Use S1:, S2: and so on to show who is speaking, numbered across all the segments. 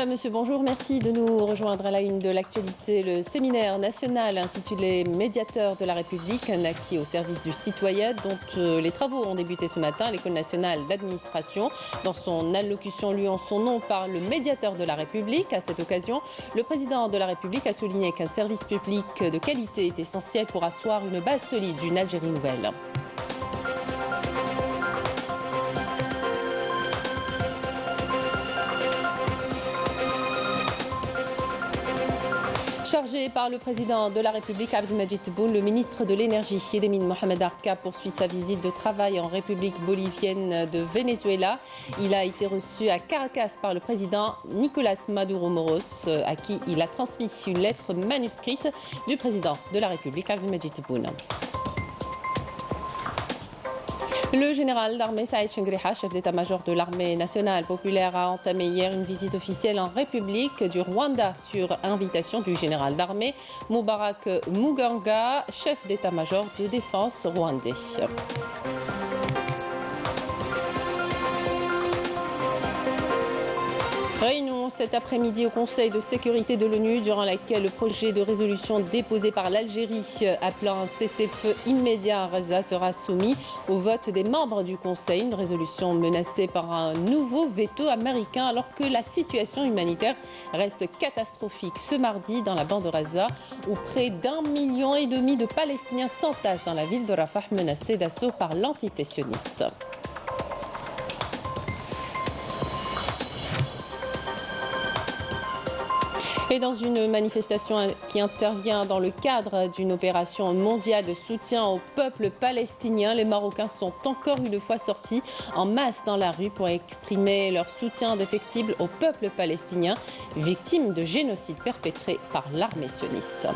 S1: Madame, Monsieur, bonjour. Merci de nous rejoindre à la une de l'actualité. Le séminaire national intitulé Médiateur de la République, un acquis au service du citoyen, dont les travaux ont débuté ce matin à l'École nationale d'administration. Dans son allocution lui en son nom par le médiateur de la République. À cette occasion, le président de la République a souligné qu'un service public de qualité est essentiel pour asseoir une base solide d'une Algérie nouvelle. Chargé par le président de la République, Abdelmadjid Tebboune, le ministre de l'Énergie, Yedemin Mohamed Artka, poursuit sa visite de travail en République bolivienne de Venezuela. Il a été reçu à Caracas par le président Nicolás Maduro Moros, à qui il a transmis une lettre manuscrite du président de la République, Abdelmadjid Tebboune. Le général d'armée Saïd Chengriha, chef d'état-major de l'armée nationale populaire, a entamé hier une visite officielle en République du Rwanda sur invitation du général d'armée Mubarak Muganga, chef d'état-major de défense rwandais. Réunion cet après-midi au Conseil de sécurité de l'ONU, durant laquelle le projet de résolution déposé par l'Algérie appelant un cessez-le-feu immédiat à Gaza sera soumis au vote des membres du Conseil. Une résolution menacée par un nouveau veto américain alors que la situation humanitaire reste catastrophique ce mardi dans la bande de Gaza, où près d'1,5 million de Palestiniens s'entassent dans la ville de Rafah menacée d'assaut par l'entité sioniste. Et dans une manifestation qui intervient dans le cadre d'une opération mondiale de soutien au peuple palestinien, les Marocains sont encore une fois sortis en masse dans la rue pour exprimer leur soutien indéfectible au peuple palestinien, victime de génocide perpétré par l'armée sioniste.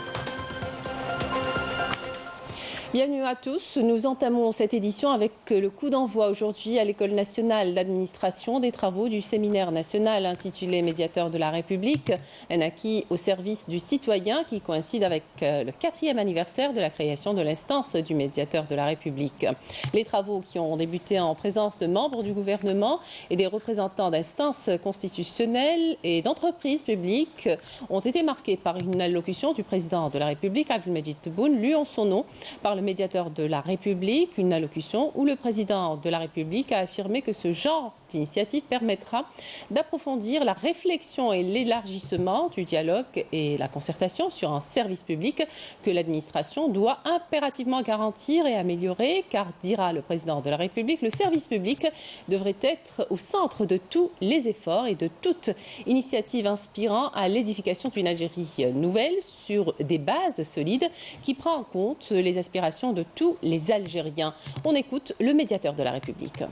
S1: Bienvenue à tous. Nous entamons cette édition avec le coup d'envoi aujourd'hui à l'École nationale d'administration des travaux du séminaire national intitulé Médiateur de la République, un acquis au service du citoyen qui coïncide avec le 4e anniversaire de la création de l'instance du médiateur de la République. Les travaux, qui ont débuté en présence de membres du gouvernement et des représentants d'instances constitutionnelles et d'entreprises publiques, ont été marqués par une allocution du président de la République, Abdelmadjid Tebboune, lue en son nom par le médiateur de la République, une allocution où le président de la République a affirmé que ce genre d'initiative permettra d'approfondir la réflexion et l'élargissement du dialogue et la concertation sur un service public que l'administration doit impérativement garantir et améliorer, car, dira le président de la République, le service public devrait être au centre de tous les efforts et de toute initiative inspirant à l'édification d'une Algérie nouvelle sur des bases solides qui prend en compte les aspirations de tous les Algériens. On écoute le médiateur de la République.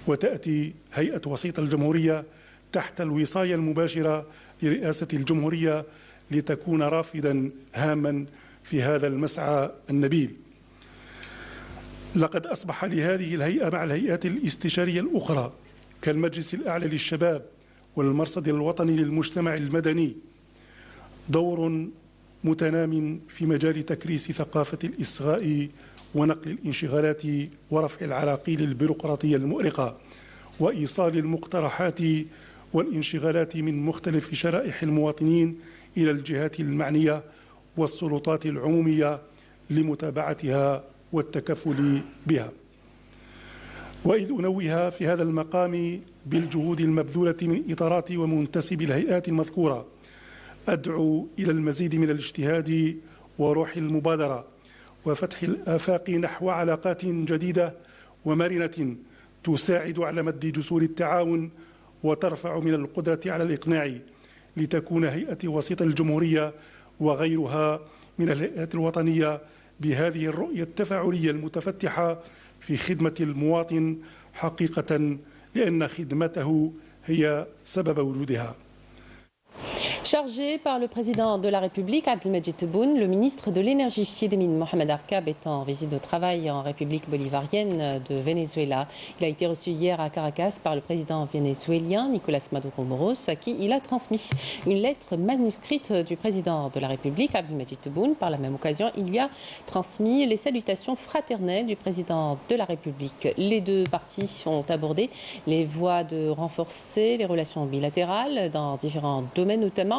S2: وتأتي هيئة وسيط الجمهورية تحت الوصاية المباشرة لرئاسة الجمهورية لتكون رافدا هاما في هذا المسعى النبيل. لقد أصبح لهذه الهيئة مع الهيئات الاستشارية الأخرى كالمجلس الأعلى للشباب والمرصد الوطني للمجتمع المدني دور متنام في مجال تكريس ثقافة الإصغاء ونقل الانشغالات ورفع العراقيل البيروقراطية المؤرقة وإيصال المقترحات والانشغالات من مختلف شرائح المواطنين إلى الجهات المعنية والسلطات العمومية لمتابعتها والتكفل بها. وإذ أنوه في هذا المقام بالجهود المبذولة من إطارات ومنتسبي الهيئات المذكورة، أدعو إلى المزيد من الاجتهاد وروح المبادرة وفتح الآفاق نحو علاقات جديدة ومرنة تساعد على مد جسور التعاون وترفع من القدرة على الإقناع، لتكون هيئة وسيط الجمهورية وغيرها من الهيئات الوطنية بهذه الرؤية التفاعلية المتفتحة في خدمة المواطن حقيقة، لأن خدمته هي سبب وجودها.
S1: Chargé par le président de la République, Abdelmajid Tebboune, le ministre de l'Énergie et des Mines, Mohamed Arkab, est en visite de travail en République bolivarienne de Venezuela. Il a été reçu hier à Caracas par le président vénézuélien, Nicolás Maduro Moros, à qui il a transmis une lettre manuscrite du président de la République, Abdelmajid Tebboune. Par la même occasion, il lui a transmis les salutations fraternelles du président de la République. Les deux parties ont abordé les voies de renforcer les relations bilatérales dans différents domaines, notamment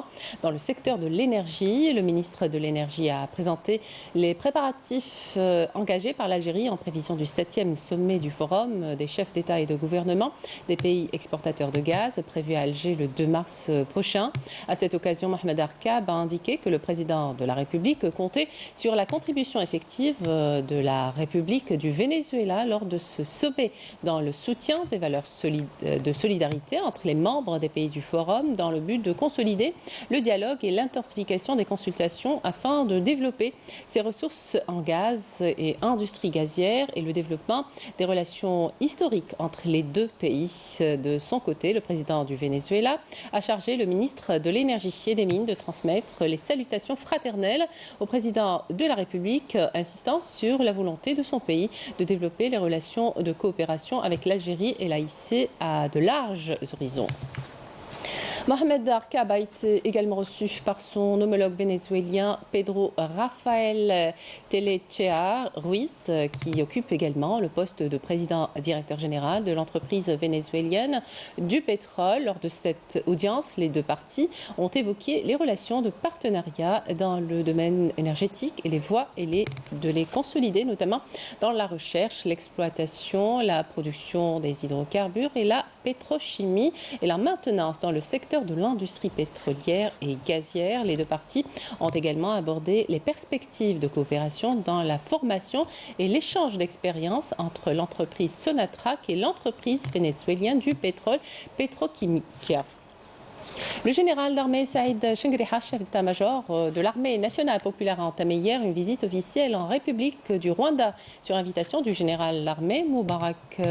S1: dans le secteur de l'énergie. Le ministre de l'Énergie a présenté les préparatifs engagés par l'Algérie en prévision du 7e sommet du Forum des chefs d'État et de gouvernement des pays exportateurs de gaz, prévu à Alger le 2 mars prochain. À cette occasion, Mohamed Arkab a indiqué que le président de la République comptait sur la contribution effective de la République du Venezuela lors de ce sommet dans le soutien des valeurs de solidarité entre les membres des pays du Forum dans le but de consolider le dialogue et l'intensification des consultations afin de développer ses ressources en gaz et industrie gazière et le développement des relations historiques entre les deux pays. De son côté, le président du Venezuela a chargé le ministre de l'Énergie et des Mines de transmettre les salutations fraternelles au président de la République, insistant sur la volonté de son pays de développer les relations de coopération avec l'Algérie et l'AIC à de larges horizons. Mohamed Arkab a été également reçu par son homologue vénézuélien Pedro Rafael Telechea Ruiz, qui occupe également le poste de président directeur général de l'entreprise vénézuélienne du pétrole. Lors de cette audience, les deux parties ont évoqué les relations de partenariat dans le domaine énergétique et les voies de les consolider, notamment dans la recherche, l'exploitation, la production des hydrocarbures et la pétrochimie et la maintenance dans le secteur de l'industrie pétrolière et gazière. Les deux parties ont également abordé les perspectives de coopération dans la formation et l'échange d'expériences entre l'entreprise Sonatrach et l'entreprise vénézuélienne du pétrole Petroquímica. Le général d'armée Saïd Chengriha, chef d'état-major de l'armée nationale populaire, a entamé hier une visite officielle en République du Rwanda sur invitation du général d'armée Mubarak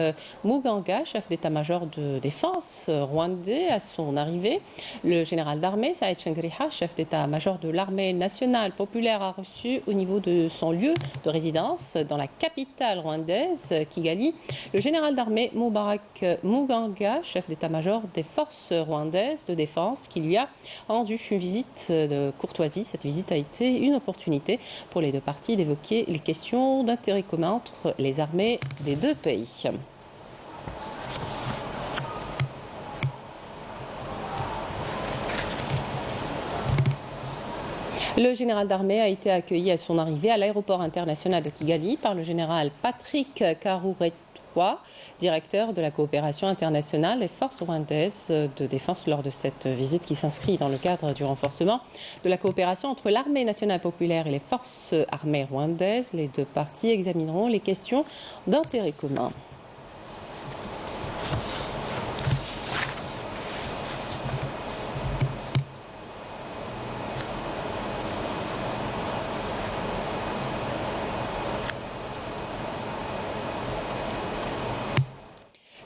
S1: Muganga, chef d'état-major de défense rwandais. À son arrivée, le général d'armée Saïd Chengriha, chef d'état-major de l'armée nationale populaire, a reçu au niveau de son lieu de résidence dans la capitale rwandaise, Kigali, le général d'armée Mubarak Muganga, chef d'état-major des forces rwandaises de défense, qui lui a rendu une visite de courtoisie. Cette visite a été une opportunité pour les deux parties d'évoquer les questions d'intérêt commun entre les armées des deux pays. Le général d'armée a été accueilli à son arrivée à l'aéroport international de Kigali par le général Patrick Karuretwa, directeur de la coopération internationale des forces rwandaises de défense, lors de cette visite qui s'inscrit dans le cadre du renforcement de la coopération entre l'armée nationale populaire et les forces armées rwandaises. Les deux parties examineront les questions d'intérêt commun.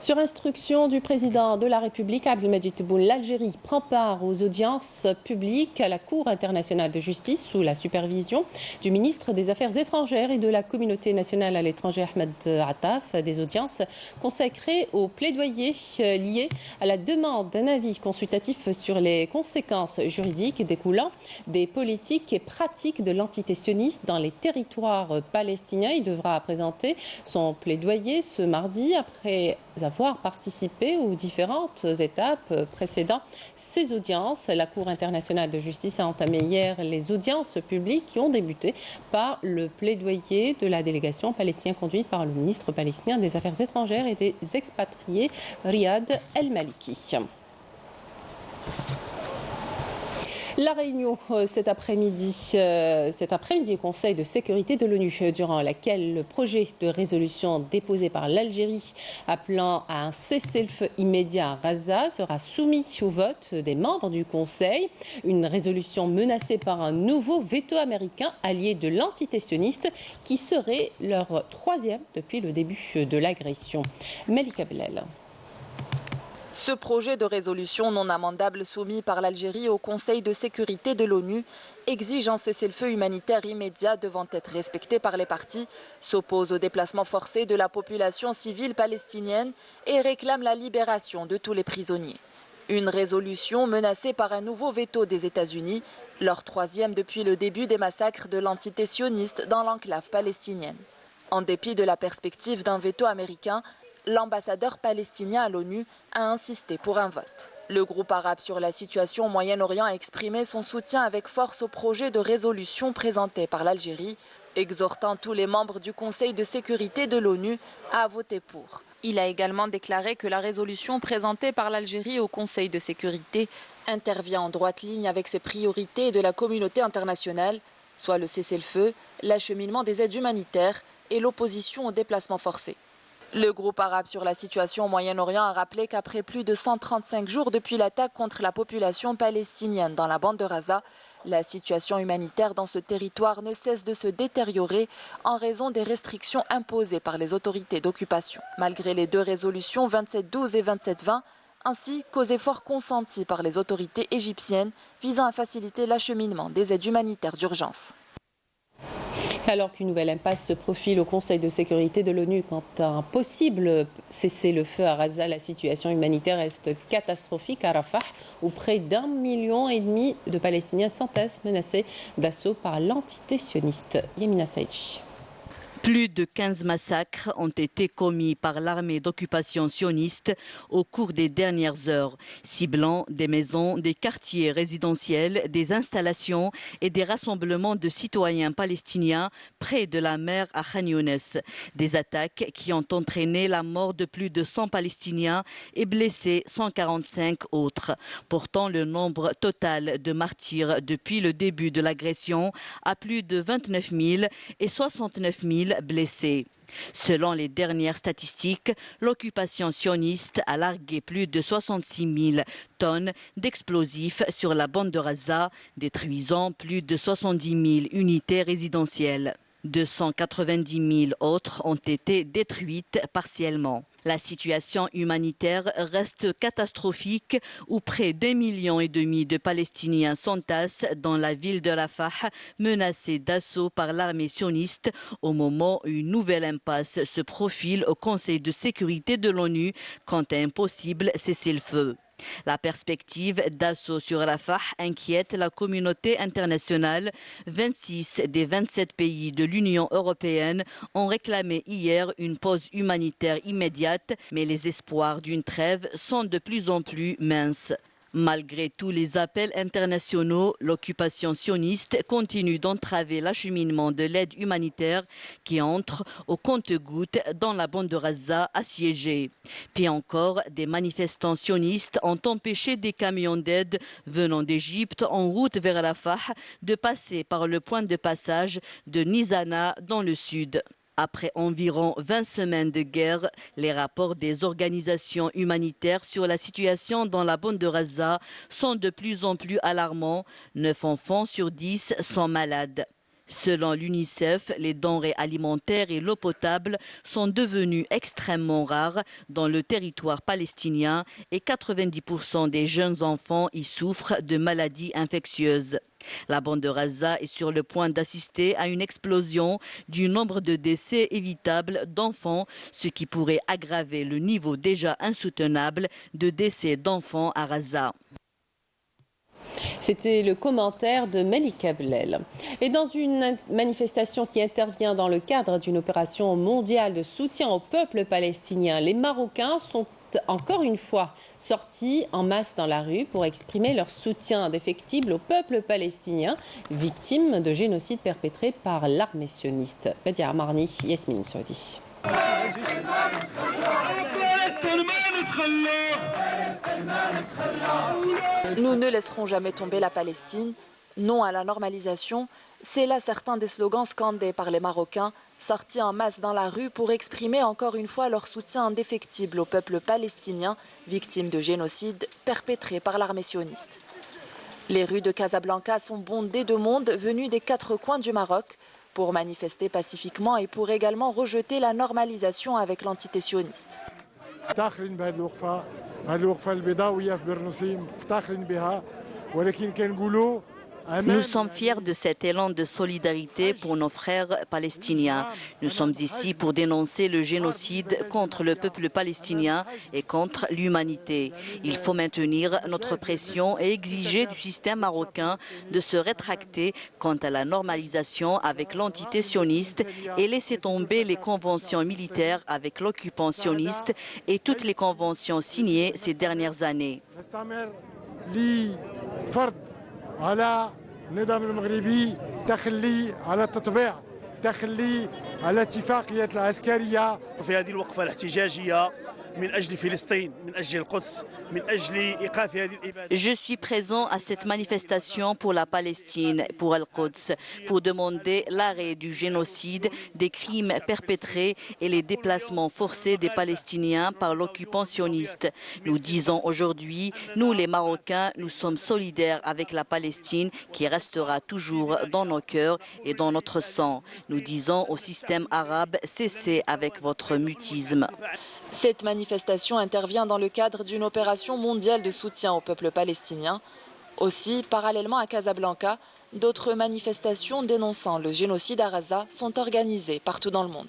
S1: Sur instruction du président de la République, Abdelmajid Tebboune, l'Algérie prend part aux audiences publiques à la Cour internationale de justice sous la supervision du ministre des Affaires étrangères et de la communauté nationale à l'étranger, Ahmed Attaf. Des audiences consacrées aux plaidoyers liés à la demande d'un avis consultatif sur les conséquences juridiques découlant des politiques et pratiques de l'entité sioniste dans les territoires palestiniens. Il devra présenter son plaidoyer ce mardi après avoir participé aux différentes étapes précédant ces audiences. La Cour internationale de justice a entamé hier les audiences publiques qui ont débuté par le plaidoyer de la délégation palestinienne conduite par le ministre palestinien des Affaires étrangères et des expatriés, Riyad El-Maliki. La réunion cet après-midi au Conseil de sécurité de l'ONU, durant laquelle le projet de résolution déposé par l'Algérie appelant à un cessez-le-feu immédiat à Gaza sera soumis au vote des membres du Conseil. Une résolution menacée par un nouveau veto américain allié de l'entité sioniste qui serait leur troisième depuis le début de l'agression. Malika Bellel.
S3: Ce projet de résolution non amendable soumis par l'Algérie au Conseil de sécurité de l'ONU exige un cessez-le-feu humanitaire immédiat devant être respecté par les parties, s'oppose au déplacement forcé de la population civile palestinienne et réclame la libération de tous les prisonniers. Une résolution menacée par un nouveau veto des États-Unis, leur troisième depuis le début des massacres de l'entité sioniste dans l'enclave palestinienne. En dépit de la perspective d'un veto américain, l'ambassadeur palestinien à l'ONU a insisté pour un vote. Le groupe arabe sur la situation au Moyen-Orient a exprimé son soutien avec force au projet de résolution présenté par l'Algérie, exhortant tous les membres du Conseil de sécurité de l'ONU à voter pour. Il a également déclaré que la résolution présentée par l'Algérie au Conseil de sécurité intervient en droite ligne avec ses priorités de la communauté internationale, soit le cessez-le-feu, l'acheminement des aides humanitaires et l'opposition au déplacement forcé. Le groupe arabe sur la situation au Moyen-Orient a rappelé qu'après plus de 135 jours depuis l'attaque contre la population palestinienne dans la bande de Gaza, la situation humanitaire dans ce territoire ne cesse de se détériorer en raison des restrictions imposées par les autorités d'occupation. Malgré les deux résolutions 2712 et 2720, ainsi qu'aux efforts consentis par les autorités égyptiennes visant à faciliter l'acheminement des aides humanitaires d'urgence.
S1: Alors qu'une nouvelle impasse se profile au Conseil de sécurité de l'ONU quant à un possible cessez-le-feu à Gaza, la situation humanitaire reste catastrophique à Rafah, où près d'1,5 million de Palestiniens s'entassent menacés d'assaut par l'entité sioniste. Yamina Saïchi.
S4: Plus de 15 massacres ont été commis par l'armée d'occupation sioniste au cours des dernières heures, ciblant des maisons, des quartiers résidentiels, des installations et des rassemblements de citoyens palestiniens près de la mer à Khan Younes. Des attaques qui ont entraîné la mort de plus de 100 Palestiniens et blessé 145 autres, portant le nombre total de martyrs depuis le début de l'agression à plus de 29 000 et 69 000 blessés. Selon les dernières statistiques, l'occupation sioniste a largué plus de 66 000 tonnes d'explosifs sur la bande de Gaza, détruisant plus de 70 000 unités résidentielles. 290 000 autres ont été détruites partiellement. La situation humanitaire reste catastrophique où près d'1,5 million de Palestiniens s'entassent dans la ville de Rafah, menacée d'assaut par l'armée sioniste au moment où une nouvelle impasse se profile au Conseil de sécurité de l'ONU quant à un possible cessez-le-feu. La perspective d'assaut sur Rafah inquiète la communauté internationale. 26 des 27 pays de l'Union européenne ont réclamé hier une pause humanitaire immédiate, mais les espoirs d'une trêve sont de plus en plus minces. Malgré tous les appels internationaux, l'occupation sioniste continue d'entraver l'acheminement de l'aide humanitaire qui entre au compte-gouttes dans la bande de Gaza assiégée. Puis encore, des manifestants sionistes ont empêché des camions d'aide venant d'Égypte en route vers Rafah de passer par le point de passage de Nizana dans le sud. Après environ 20 semaines de guerre, les rapports des organisations humanitaires sur la situation dans la bande de Gaza sont de plus en plus alarmants. 9 enfants sur 10 sont malades. Selon l'UNICEF, les denrées alimentaires et l'eau potable sont devenues extrêmement rares dans le territoire palestinien et 90% des jeunes enfants y souffrent de maladies infectieuses. La bande de Gaza est sur le point d'assister à une explosion du nombre de décès évitables d'enfants, ce qui pourrait aggraver le niveau déjà insoutenable de décès d'enfants à Gaza.
S1: C'était le commentaire de Melika Blel. Et dans une manifestation qui intervient dans le cadre d'une opération mondiale de soutien au peuple palestinien, les Marocains sont encore une fois sortis en masse dans la rue pour exprimer leur soutien indéfectible au peuple palestinien, victime de génocide perpétré par l'armée sioniste. Badia Amarni, Yasmine Saudi.
S3: Nous ne laisserons jamais tomber la Palestine. Non à la normalisation. C'est là certains des slogans scandés par les Marocains, sortis en masse dans la rue pour exprimer encore une fois leur soutien indéfectible au peuple palestinien, victime de génocide perpétré par l'armée sioniste. Les rues de Casablanca sont bondées de monde venu des 4 coins du Maroc pour manifester pacifiquement et pour également rejeter la normalisation avec l'entité sioniste.
S4: Nous sommes fiers de cet élan de solidarité pour nos frères palestiniens. Nous sommes ici pour dénoncer le génocide contre le peuple palestinien et contre l'humanité. Il faut maintenir notre pression et exiger du système marocain de se rétracter quant à la normalisation avec l'entité sioniste et laisser tomber les conventions militaires avec l'occupant sioniste et toutes les conventions signées ces dernières années.
S5: على النظام المغربي تخلي على التطبيع تخلي على الاتفاقية العسكرية
S6: في هذه الوقفة الاحتجاجية من أجل فلسطين من أجل القدس من أجل إيقاف هذه الإبادة.
S4: Je suis présent à cette manifestation pour la Palestine, pour Al-Quds, pour demander l'arrêt du génocide, des crimes perpétrés et les déplacements forcés des Palestiniens par l'occupant sioniste. Nous disons aujourd'hui, nous les Marocains, nous sommes solidaires avec la Palestine qui restera toujours dans nos cœurs et dans notre sang. Nous disons au système arabe, cessez avec votre mutisme.
S3: Cette manifestation intervient dans le cadre d'une opération mondiale de soutien au peuple palestinien. Aussi, parallèlement à Casablanca, d'autres manifestations dénonçant le génocide à Gaza sont organisées partout dans le monde.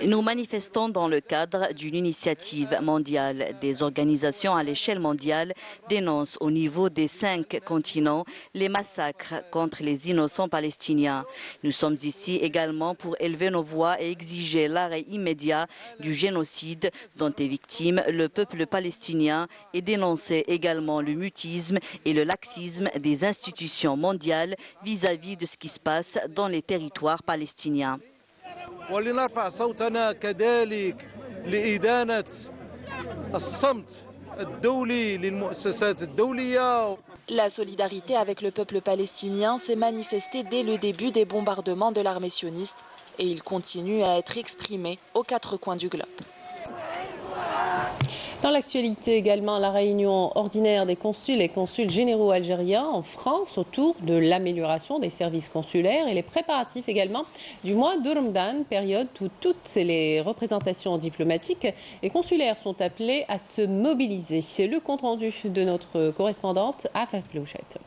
S4: Nous manifestons dans le cadre d'une initiative mondiale. Des organisations à l'échelle mondiale dénoncent au niveau des 5 continents les massacres contre les innocents palestiniens. Nous sommes ici également pour élever nos voix et exiger l'arrêt immédiat du génocide dont est victime le peuple palestinien et dénoncer également le mutisme et le laxisme des institutions mondiales vis-à-vis de ce qui se passe dans les territoires palestiniens.
S5: ولنرفع صوتنا كذلك لإدانة الصمت الدولي للمؤسسات الدولية.
S3: La solidarité avec le peuple palestinien s'est manifestée dès le début des bombardements de l'armée sioniste et il continue à être exprimé aux 4 coins du globe.
S1: Dans l'actualité également, la réunion ordinaire des consuls et consuls généraux algériens en France autour de l'amélioration des services consulaires et les préparatifs également du mois de Ramadan, période où toutes les représentations diplomatiques et consulaires sont appelées à se mobiliser. C'est le compte-rendu de notre correspondante Afaf Blouchette.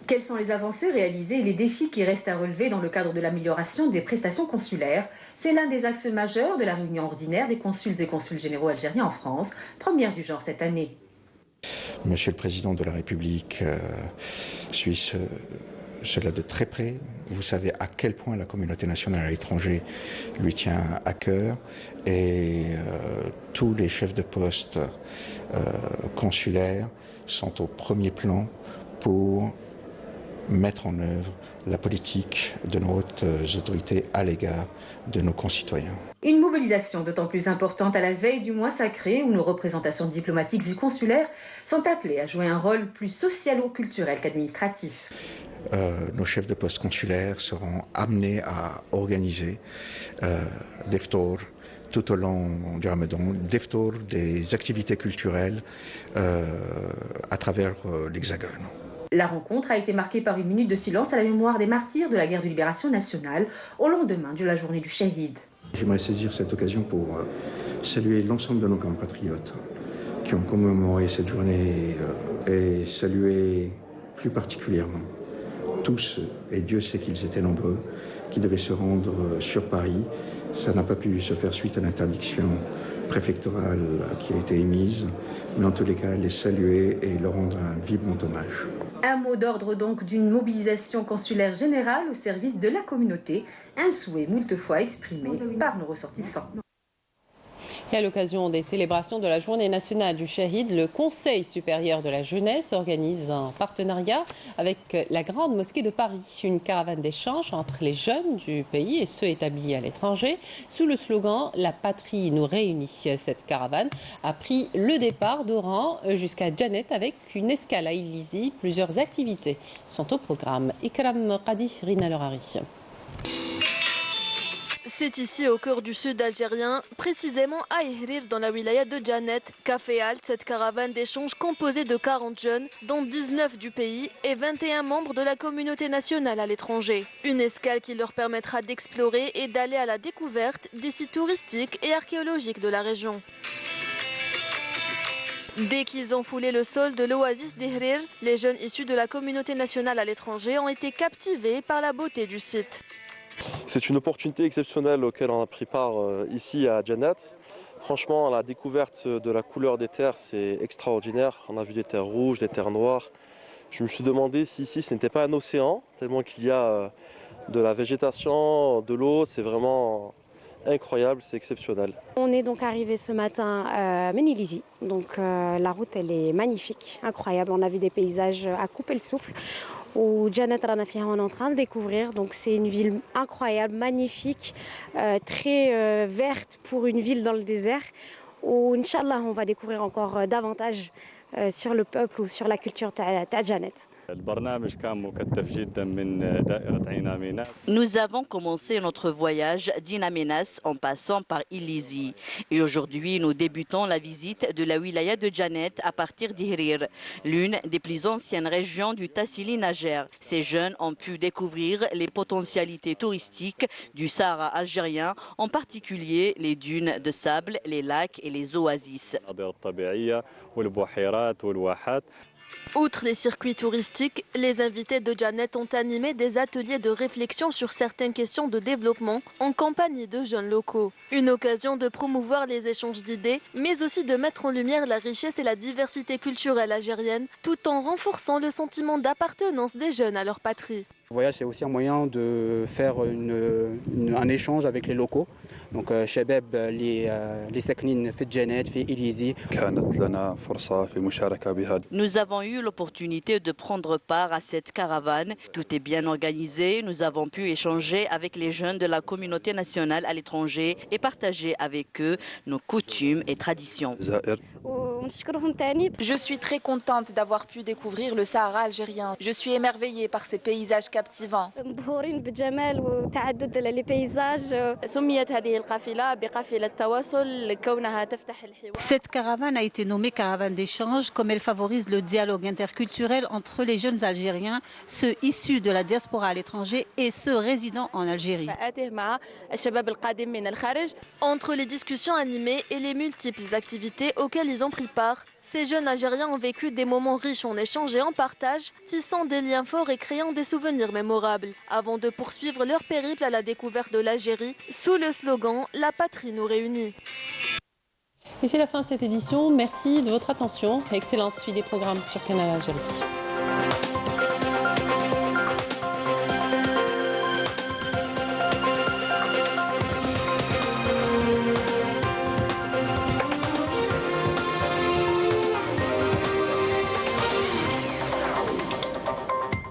S7: Quelles sont les avancées réalisées et les défis qui restent à relever dans le cadre de l'amélioration des prestations consulaires? C'est l'un des axes majeurs de la réunion ordinaire des consuls et consuls généraux algériens en France, première du genre cette année.
S8: Monsieur le Président de la République suit cela de très près. Vous savez à quel point la communauté nationale à l'étranger lui tient à cœur et tous les chefs de poste consulaires sont au premier plan pour mettre en œuvre la politique de nos hautes autorités à l'égard de nos concitoyens.
S7: Une mobilisation d'autant plus importante à la veille du mois sacré où nos représentations diplomatiques et consulaires sont appelées à jouer un rôle plus socialo-culturel qu'administratif.
S8: Nos chefs de poste consulaires seront amenés à organiser des ftors tout au long du Ramadan, des ftors, des activités culturelles à travers l'Hexagone.
S7: La rencontre a été marquée par une minute de silence à la mémoire des martyrs de la guerre de libération nationale au lendemain de la journée du Shahid.
S8: J'aimerais saisir cette occasion pour saluer l'ensemble de nos compatriotes qui ont commémoré cette journée et saluer plus particulièrement tous ceux, et Dieu sait qu'ils étaient nombreux, qui devaient se rendre sur Paris. Ça n'a pas pu se faire suite à l'interdiction préfectorale qui a été émise, mais en tous les cas, les saluer et leur rendre un vibrant hommage.
S7: Un mot d'ordre donc d'une mobilisation consulaire générale au service de la communauté, un souhait moult fois exprimé par nos ressortissants.
S1: Et à l'occasion des célébrations de la Journée nationale du Shahid, le Conseil supérieur de la jeunesse organise un partenariat avec la Grande Mosquée de Paris, une caravane d'échange entre les jeunes du pays et ceux établis à l'étranger. Sous le slogan « La patrie nous réunit », cette caravane a pris le départ d'Oran jusqu'à Janet avec une escale à Illizi. Plusieurs activités sont au programme. Ikram Qadi, Rina Lorari.
S9: C'est ici, au cœur du sud algérien, précisément à Ihrir, dans la wilaya de Djanet, qu'a fait halte cette caravane d'échange composée de 40 jeunes, dont 19 du pays et 21 membres de la communauté nationale à l'étranger. Une escale qui leur permettra d'explorer et d'aller à la découverte des sites touristiques et archéologiques de la région. Dès qu'ils ont foulé le sol de l'oasis d'Ihrir, les jeunes issus de la communauté nationale à l'étranger ont été captivés par la beauté du site.
S10: C'est une opportunité exceptionnelle auquel on a pris part ici à Djanet. Franchement, la découverte de la couleur des terres, c'est extraordinaire. On a vu des terres rouges, des terres noires. Je me suis demandé si ici ce n'était pas un océan, tellement qu'il y a de la végétation, de l'eau. C'est vraiment incroyable, c'est exceptionnel.
S11: On est donc arrivé ce matin à Ménilizy. Donc la route, elle est magnifique, incroyable. On a vu des paysages à couper le souffle. Au Djanet Ranafiha, on est en train de découvrir. Donc c'est une ville incroyable, magnifique, très verte pour une ville dans le désert. Où, Inch'Allah, on va découvrir encore davantage sur le peuple ou sur la culture de Djanet.
S4: Nous avons commencé notre voyage d'In Amenas en passant par Ilizi. Et aujourd'hui, nous débutons la visite de la wilaya de Djanet à partir d'Ihrir, l'une des plus anciennes régions du Tassili Najer. Ces jeunes ont pu découvrir les potentialités touristiques du Sahara algérien, en particulier les dunes de sable, les lacs et les oasis.
S9: Outre les circuits touristiques, les invités de Djanet ont animé des ateliers de réflexion sur certaines questions de développement en compagnie de jeunes locaux. Une occasion de promouvoir les échanges d'idées, mais aussi de mettre en lumière la richesse et la diversité culturelle algérienne, tout en renforçant le sentiment d'appartenance des jeunes à leur patrie.
S12: Le voyage, c'est aussi un moyen de faire un échange avec les locaux. Donc, شباب اللي ساكنين في Djanet, في Ilizi.
S4: Nous avons eu l'opportunité de prendre part à cette caravane. Tout est bien organisé. Nous avons pu échanger avec les jeunes de la communauté nationale à l'étranger et partager avec eux nos coutumes et traditions.
S3: Je suis très contente d'avoir pu découvrir le Sahara algérien. Je suis émerveillée par ces paysages captivants.
S13: Cette caravane a été nommée caravane d'échange comme elle favorise le dialogue interculturel entre les jeunes Algériens, ceux issus de la diaspora à l'étranger et ceux résidant en Algérie.
S9: Entre les discussions animées et les multiples activités auxquelles ils ont pris part, ces jeunes Algériens ont vécu des moments riches en échange et en partage, tissant des liens forts et créant des souvenirs mémorables, avant de poursuivre leur périple à la découverte de l'Algérie sous le slogan « La patrie nous réunit ».
S1: Et c'est la fin de cette édition. Merci de votre attention. Excellente suite des programmes sur Canal Algérie.